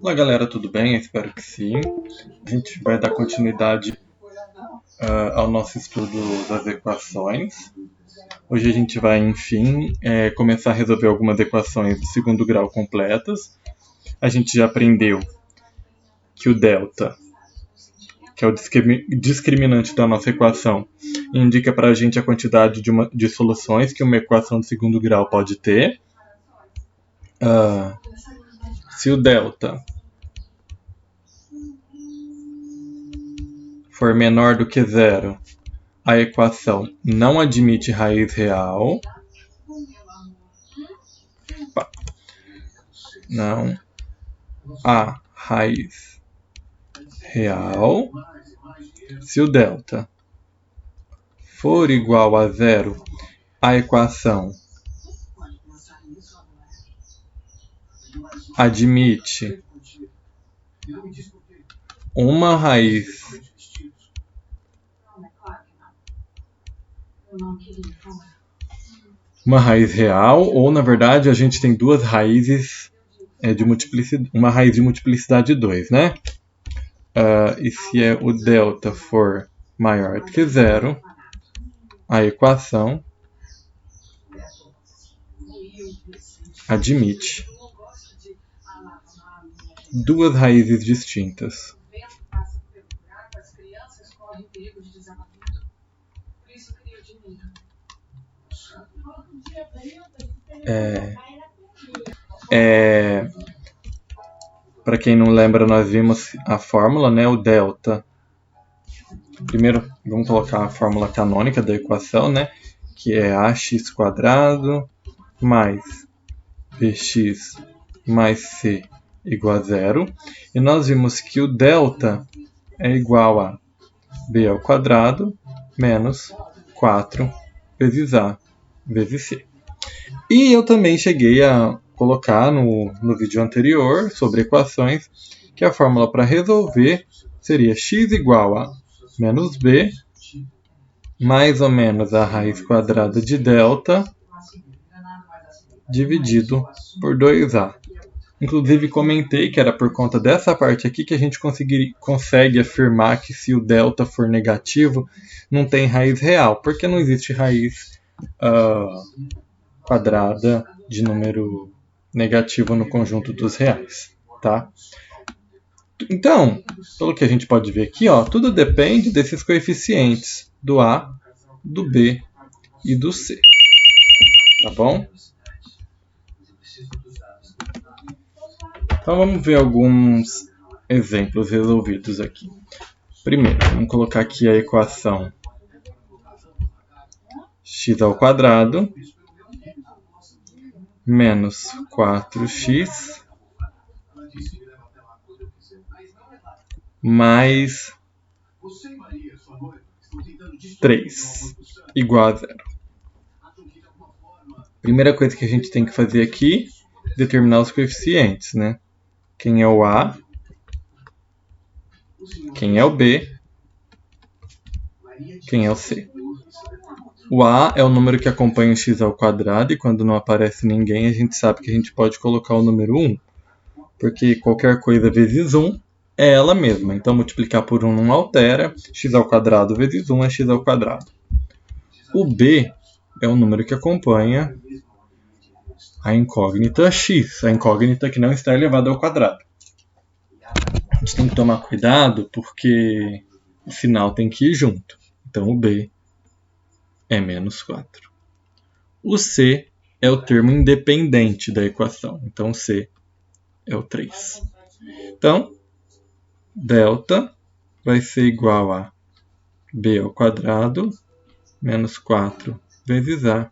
Olá galera, tudo bem? Eu espero que sim. A gente vai dar continuidade ao nosso estudo das equações. Hoje a gente vai, enfim, começar a resolver algumas equações de segundo grau completas. A gente já aprendeu que o delta, que é o discriminante da nossa equação, indica para a gente a quantidade de soluções que uma equação de segundo grau pode ter. Se o delta for menor do que zero, a equação não admite raiz real. Não há raiz real. Se o delta for igual a zero, a equação admite uma raiz real, ou na verdade a gente tem duas raízes de multiplicidade, uma raiz de multiplicidade 2, né? E se o delta for maior do que zero, a equação admite duas raízes distintas. Para quem não lembra, nós vimos a fórmula, né? O delta. Primeiro, vamos colocar a fórmula canônica da equação, né? Que é ax² mais bx mais c igual a zero. E nós vimos que o delta é igual a b² menos 4 vezes a vezes c. E eu também cheguei a colocar no vídeo anterior sobre equações que a fórmula para resolver seria x igual a menos b mais ou menos a raiz quadrada de delta dividido por 2a. Inclusive comentei que era por conta dessa parte aqui que a gente consegue afirmar que se o delta for negativo não tem raiz real, porque não existe raiz quadrada de número negativo no conjunto dos reais, tá? Então, pelo que a gente pode ver aqui, ó, tudo depende desses coeficientes do A, do B e do C, tá bom? Então vamos ver alguns exemplos resolvidos aqui. Primeiro, vamos colocar aqui a equação x² menos 4x mais 3 igual a zero. Primeira coisa que a gente tem que fazer aqui é determinar os coeficientes, né? Quem é o A, quem é o B, quem é o C. O A é o número que acompanha o x² e quando não aparece ninguém a gente sabe que a gente pode colocar o número 1, porque qualquer coisa vezes 1 é ela mesma. Então multiplicar por 1 não altera, x² vezes 1 é x². O B é o número que acompanha a incógnita x, a incógnita que não está elevada ao quadrado. A gente tem que tomar cuidado porque o sinal tem que ir junto. Então o B é menos 4. O C é o termo independente da equação. Então C é o 3. Então, delta vai ser igual a b² menos 4 vezes a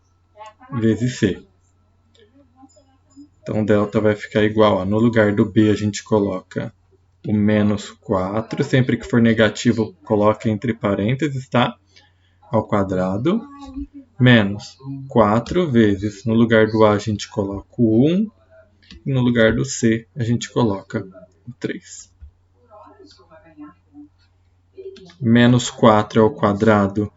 vezes c. Então, delta vai ficar igual a, no lugar do b a gente coloca o menos 4. Sempre que for negativo, coloca entre parênteses, tá? Ao quadrado. Menos 4 vezes, no lugar do a a gente coloca o 1. E no lugar do c a gente coloca o 3. Menos 4 ao quadrado.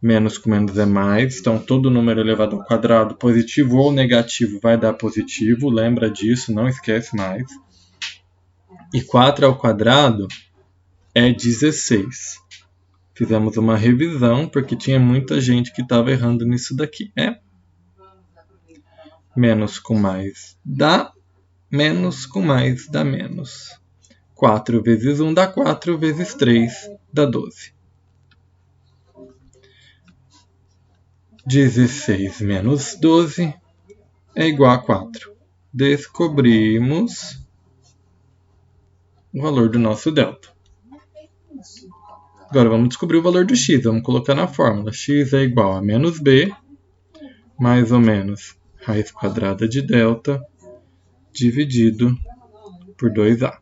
Menos com menos é mais, então todo número elevado ao quadrado, positivo ou negativo, vai dar positivo, lembra disso, não esquece mais. E 4 ao quadrado é 16. Fizemos uma revisão, porque tinha muita gente que estava errando nisso daqui. Menos com mais dá, menos com mais dá menos. 4 vezes 1 dá 4, vezes 3 dá 12. 16 menos 12 é igual a 4. Descobrimos o valor do nosso delta. Agora vamos descobrir o valor do x. Vamos colocar na fórmula. X é igual a menos b, mais ou menos raiz quadrada de delta, dividido por 2a.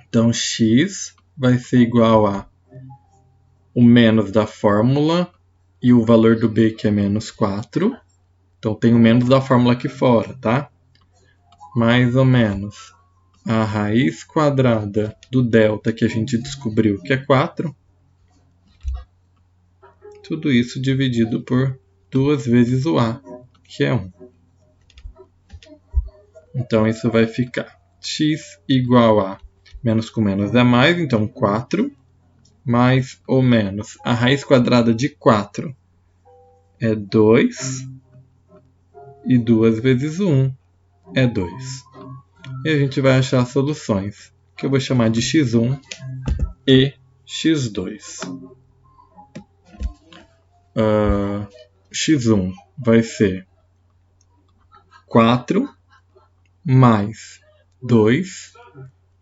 Então, x vai ser igual a o menos da fórmula e o valor do b, que é menos 4. Então, tem o menos da fórmula aqui fora, tá? Mais ou menos a raiz quadrada do delta, que a gente descobriu que é 4. Tudo isso dividido por 2 vezes o a, que é 1. Então, isso vai ficar x igual a menos com menos é mais, então 4, mais ou menos a raiz quadrada de 4 é 2, e 2 vezes 1 é 2. E a gente vai achar soluções, que eu vou chamar de x1 e x2. X1 vai ser 4 mais 2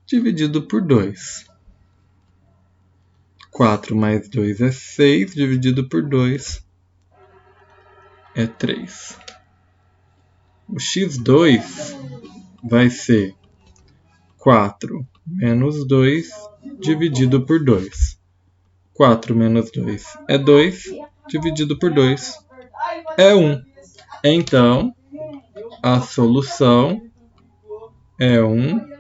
dividido por 2. 4 mais 2 é 6, dividido por 2 é 3. O x2 vai ser 4 menos 2 dividido por 2. 4 menos 2 é 2, dividido por 2 é 1. Então, a solução é 1,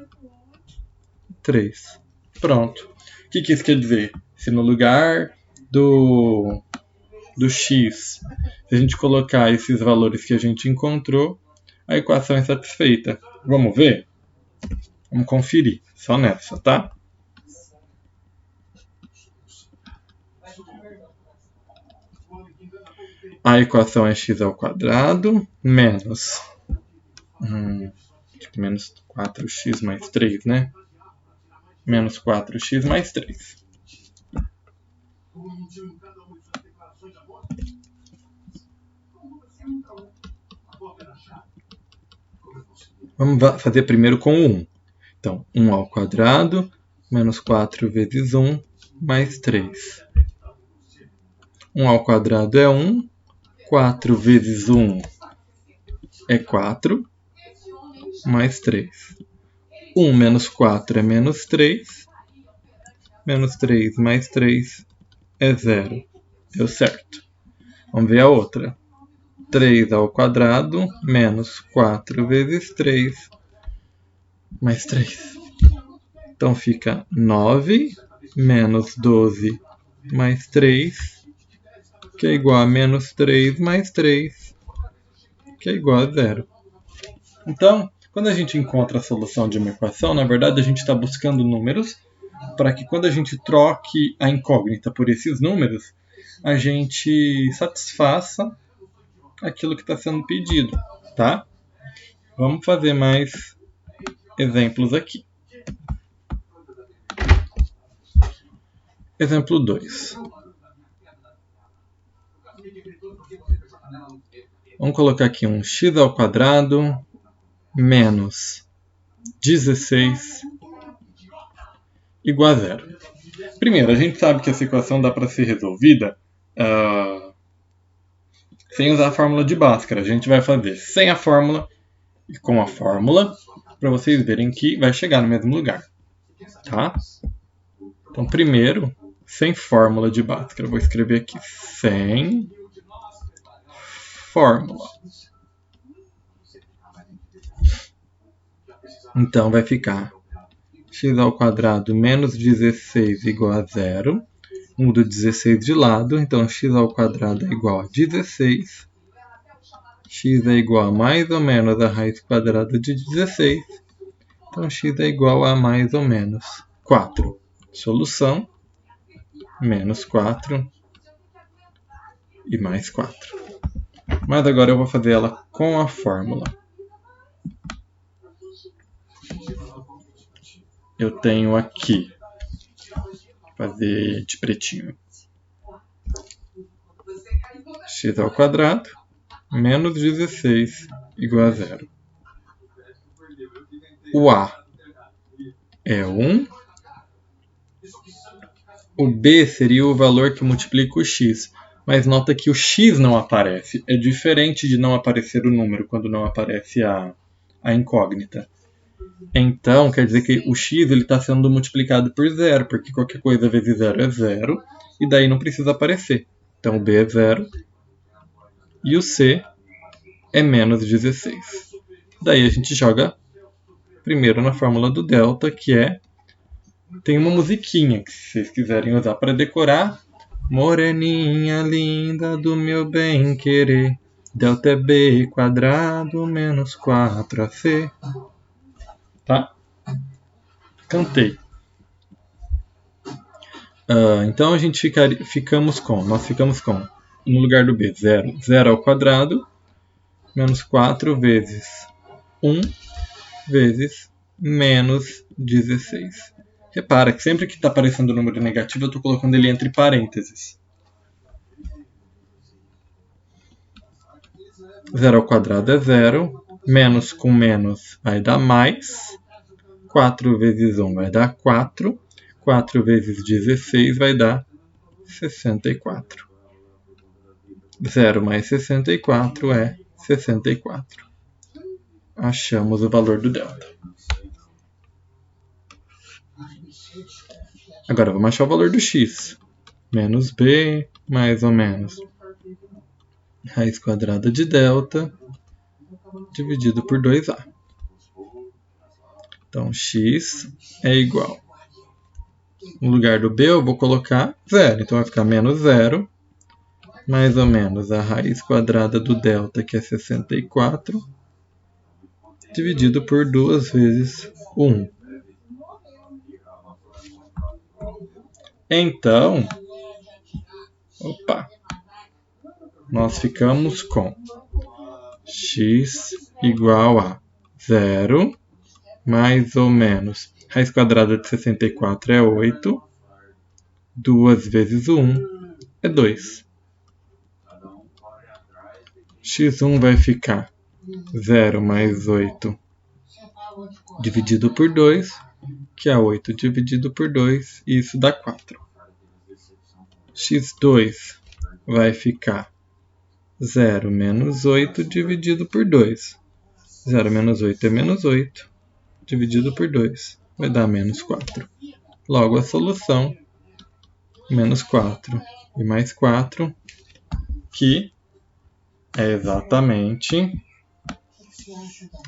3. Pronto. O que isso quer dizer? Se no lugar do x, se a gente colocar esses valores que a gente encontrou, a equação é satisfeita. Vamos ver? Vamos conferir. Só nessa, tá? A equação é x ao quadrado menos menos 4x mais 3, né? Menos 4x mais 3. Vamos fazer primeiro com o 1. Então, 1 ao quadrado menos 4 vezes 1 mais 3. 1 ao quadrado é 1. 4 vezes 1 é 4, mais 3. 1 menos 4 é menos 3. Menos 3 mais 3 é 0. Deu certo. Vamos ver a outra. 3 ao quadrado menos 4 vezes 3 mais 3. Então fica 9 menos 12 mais 3, que é igual a menos 3 mais 3, que é igual a 0. Então, quando a gente encontra a solução de uma equação, na verdade a gente está buscando números para que quando a gente troque a incógnita por esses números, a gente satisfaça aquilo que está sendo pedido, tá? Vamos fazer mais exemplos aqui. Exemplo 2. Vamos colocar aqui um x ao quadrado menos 16 igual a 0. Primeiro, a gente sabe que essa equação dá para ser resolvida sem usar a fórmula de Bhaskara. A gente vai fazer sem a fórmula e com a fórmula, para vocês verem que vai chegar no mesmo lugar. Tá? Então, primeiro, sem fórmula de Bhaskara. Eu vou escrever aqui sem fórmula. Então, vai ficar x ao quadrado menos 16 igual a 0. Mudo 16 de lado, então x ao quadrado é igual a 16. X é igual a mais ou menos a raiz quadrada de 16. Então x é igual a mais ou menos 4. Solução, menos 4 e mais 4. Mas agora eu vou fazer ela com a fórmula. Eu tenho aqui, vou fazer de pretinho, x ao quadrado menos 16 igual a 0. O A é 1. O B seria o valor que multiplica o x. Mas nota que o x não aparece. É diferente de não aparecer o número quando não aparece a incógnita. Então, quer dizer que o x está sendo multiplicado por 0, porque qualquer coisa vezes 0 é 0, e daí não precisa aparecer. Então, o B é 0 e o C é menos 16. Daí a gente joga primeiro na fórmula do delta, que é... Tem uma musiquinha que, se vocês quiserem usar para decorar, moreninha linda do meu bem querer, delta é b quadrado menos 4ac. Tá? Cantei. Então a gente ficamos com, no lugar do b, 0. 0 ao quadrado menos 4 vezes 1 vezes menos 16. Repara que sempre que está aparecendo o número negativo, eu estou colocando ele entre parênteses. 0 ao quadrado é 0. Menos com menos vai dar mais. 4 vezes 1 vai dar 4. 4 vezes 16 vai dar 64. 0 mais 64 é 64. Achamos o valor do delta. Agora vamos achar o valor do x. Menos b, mais ou menos raiz quadrada de delta dividido por 2a. Então, x é igual. No lugar do b eu vou colocar 0. Então vai ficar menos 0, mais ou menos a raiz quadrada do delta, que é 64, dividido por 2 vezes 1. Então, nós ficamos com x igual a 0, mais ou menos raiz quadrada de 64 é 8, 2 vezes 1 é 2. x1 vai ficar 0 mais 8 dividido por 2, que é 8 dividido por 2, e isso dá 4. x2 vai ficar 0 menos 8 dividido por 2. 0 menos 8 é menos 8, dividido por 2, vai dar menos 4. Logo, a solução, menos 4 e mais 4, que é exatamente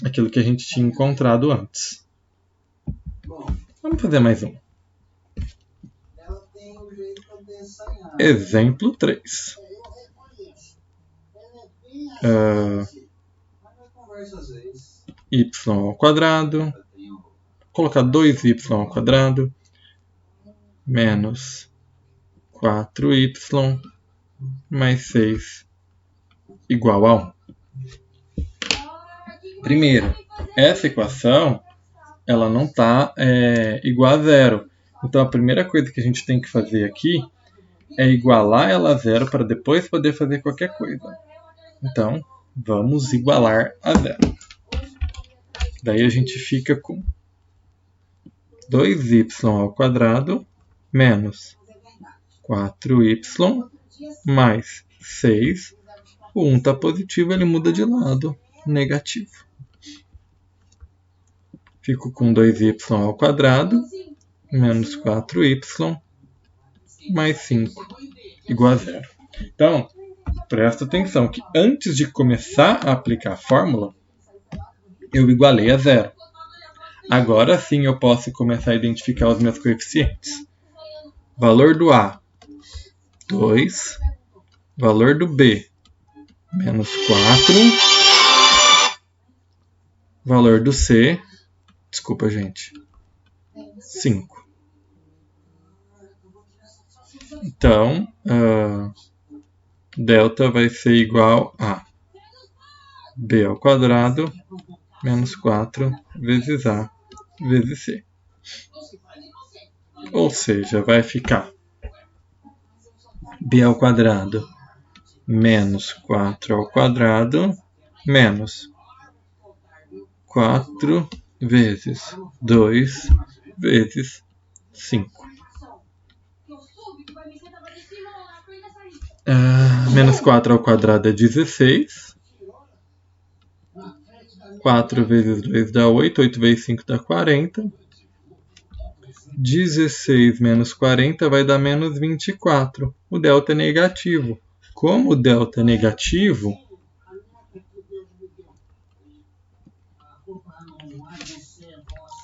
aquilo que a gente tinha encontrado antes. Vamos fazer mais um. Exemplo 3. Y ao quadrado, colocar 2y ao quadrado, menos 4y mais 6 igual a 1. Primeiro, essa equação ela não está igual a 0. Então, a primeira coisa que a gente tem que fazer aqui é igualar ela a 0 para depois poder fazer qualquer coisa. Então, vamos igualar a 0. Daí a gente fica com 2y ao quadrado menos 4y mais 6. O 1 está positivo, ele muda de lado, negativo. Fico com 2y ao quadrado menos 4y mais 5 igual a 0. Então, presta atenção que antes de começar a aplicar a fórmula, eu igualei a 0. Agora sim eu posso começar a identificar os meus coeficientes. Valor do A, 2. Valor do B, menos 4. Valor do C, desculpa, gente. 5. Então, delta vai ser igual a b ao quadrado menos 4 vezes a vezes c. Ou seja, vai ficar b ao quadrado menos 4 ao quadrado menos 4 vezes 2 vezes 5. Menos 4 ao quadrado é 16. 4 vezes 2 dá 8. 8 vezes 5 dá 40. 16 menos 40 vai dar menos 24. O delta é negativo. Como o delta é negativo,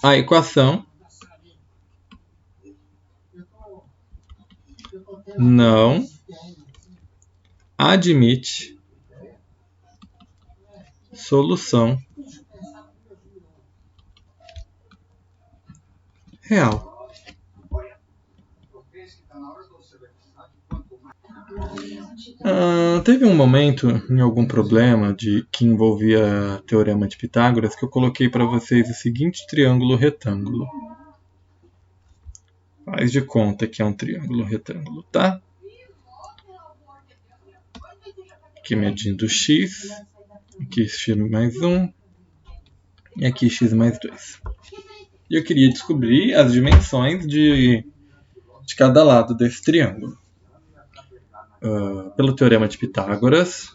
a equação não admite solução real. Teve um momento em algum problema que envolvia teorema de Pitágoras que eu coloquei para vocês o seguinte triângulo retângulo. Faz de conta que é um triângulo retângulo, tá? Aqui medindo x, aqui x mais 1 e aqui x mais 2. E eu queria descobrir as dimensões de cada lado desse triângulo. Pelo teorema de Pitágoras,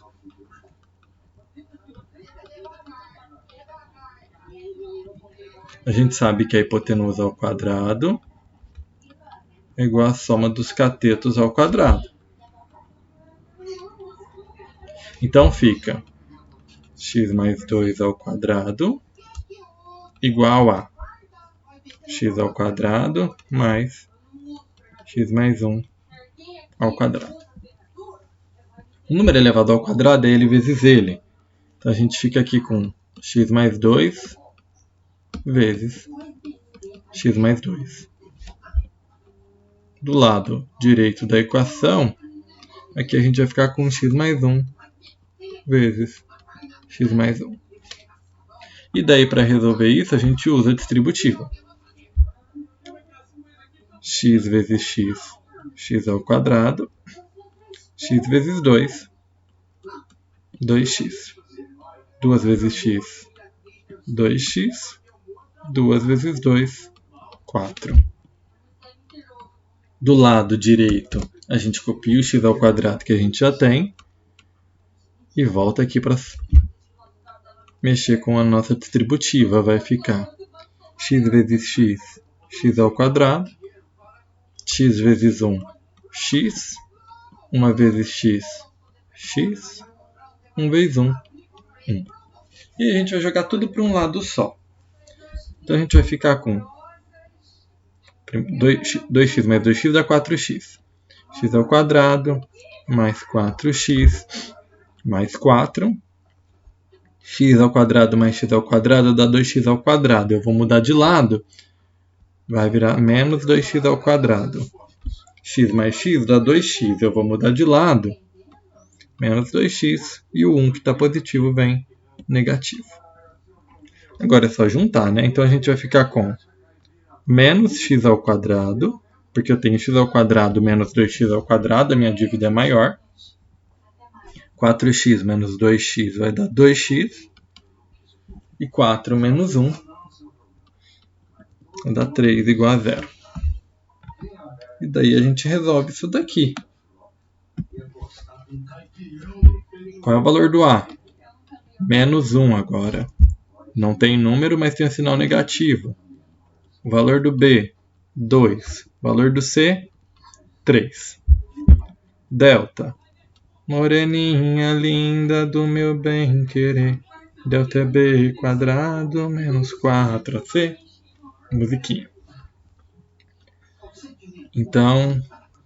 a gente sabe que a hipotenusa ao quadrado é igual à soma dos catetos ao quadrado. Então fica x mais 2 ao quadrado igual a x ao quadrado mais x mais 1 ao quadrado. O número elevado ao quadrado é ele vezes ele. Então a gente fica aqui com x mais 2 vezes x mais 2. Do lado direito da equação, aqui a gente vai ficar com x mais 1 vezes x mais 1. E daí, para resolver isso, a gente usa a distributiva. X vezes x, x ao quadrado, x vezes 2, 2x. 2 vezes x, 2x. 2 vezes 2, 4. Do lado direito, a gente copia o x ao quadrado que a gente já tem e volta aqui para mexer com a nossa distributiva. Vai ficar x vezes x, x ao quadrado, x vezes 1, x, 1 vezes x, x, 1 vezes 1, 1. E a gente vai jogar tudo para um lado só. Então a gente vai ficar com 2x mais 2x dá 4x. X ao quadrado mais 4x mais 4. X ao quadrado mais x ao quadrado dá 2x ao quadrado. Eu vou mudar de lado. Vai virar menos 2x ao quadrado. X mais x dá 2x. Eu vou mudar de lado. Menos 2x. E o 1 que está positivo vem negativo. Agora é só juntar, né? Então a gente vai ficar com menos x ao quadrado, porque eu tenho x ao quadrado menos 2x ao quadrado, a minha dívida é maior. 4x menos 2x vai dar 2x. E 4 menos 1 vai dar 3 igual a 0. E daí a gente resolve isso daqui. Qual é o valor do A? Menos 1 agora. Não tem número, mas tem um sinal negativo. O valor do B, 2. O valor do C, 3. Delta. Moreninha linda do meu bem querer. Delta é B quadrado menos 4AC. Musiquinha. Então,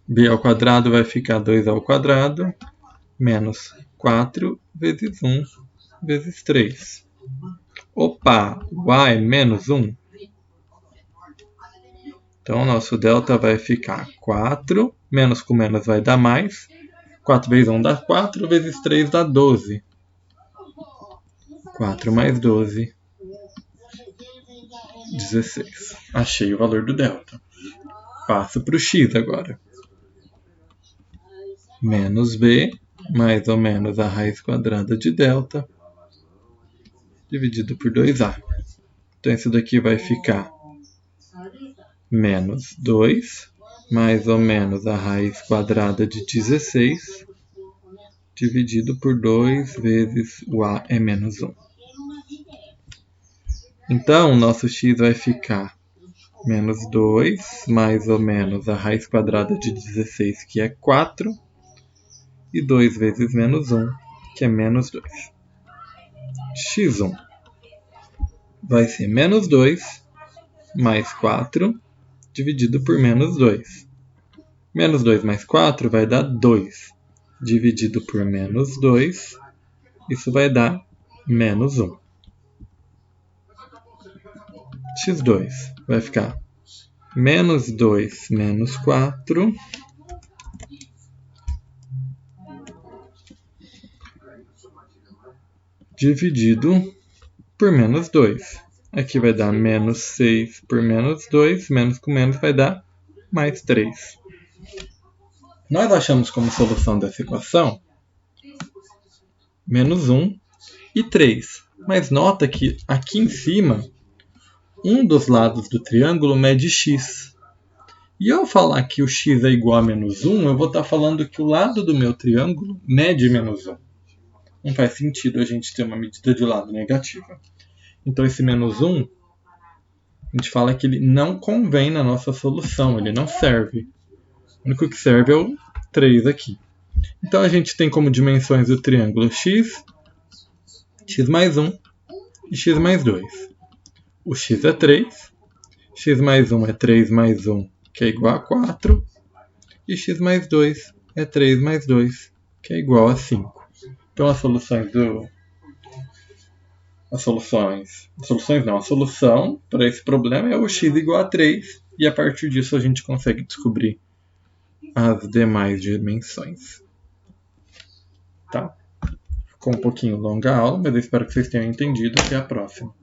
B ao quadrado vai ficar 2 ao quadrado menos 4 vezes 1 vezes 3. Opa, o A é menos 1. Então, o nosso delta vai ficar 4, menos com menos vai dar mais. 4 vezes 1 dá 4, vezes 3 dá 12. 4 mais 12, 16. Achei o valor do delta. Passo para o x agora. Menos b, mais ou menos a raiz quadrada de delta, dividido por 2a. Então, isso daqui vai ficar menos 2, mais ou menos a raiz quadrada de 16, dividido por 2 vezes o a é menos 1. Então, o nosso x vai ficar menos 2, mais ou menos a raiz quadrada de 16, que é 4, e 2 vezes menos 1, que é menos 2. x1 vai ser menos 2 mais 4 dividido por menos 2. Menos 2 mais 4 vai dar 2. Dividido por menos 2, isso vai dar menos 1. x2 vai ficar menos 2 menos 4 dividido por menos 2. Aqui vai dar menos 6 por menos 2, menos com menos vai dar mais 3. Nós achamos como solução dessa equação menos 1 e 3. Mas nota que aqui em cima, um dos lados do triângulo mede x. E ao falar que o x é igual a menos 1, eu vou estar falando que o lado do meu triângulo mede menos 1. Não faz sentido a gente ter uma medida de lado negativa. Então esse menos 1, a gente fala que ele não convém na nossa solução, ele não serve. O único que serve é o 3 aqui. Então a gente tem como dimensões do triângulo x, x mais 1 e x mais 2. O x é 3, x mais 1 é 3 mais 1, que é igual a 4, e x mais 2 é 3 mais 2, que é igual a 5. Então a solução para esse problema é o x igual a 3, e a partir disso a gente consegue descobrir as demais dimensões. Tá? Ficou um pouquinho longa a aula, mas eu espero que vocês tenham entendido. Até a próxima.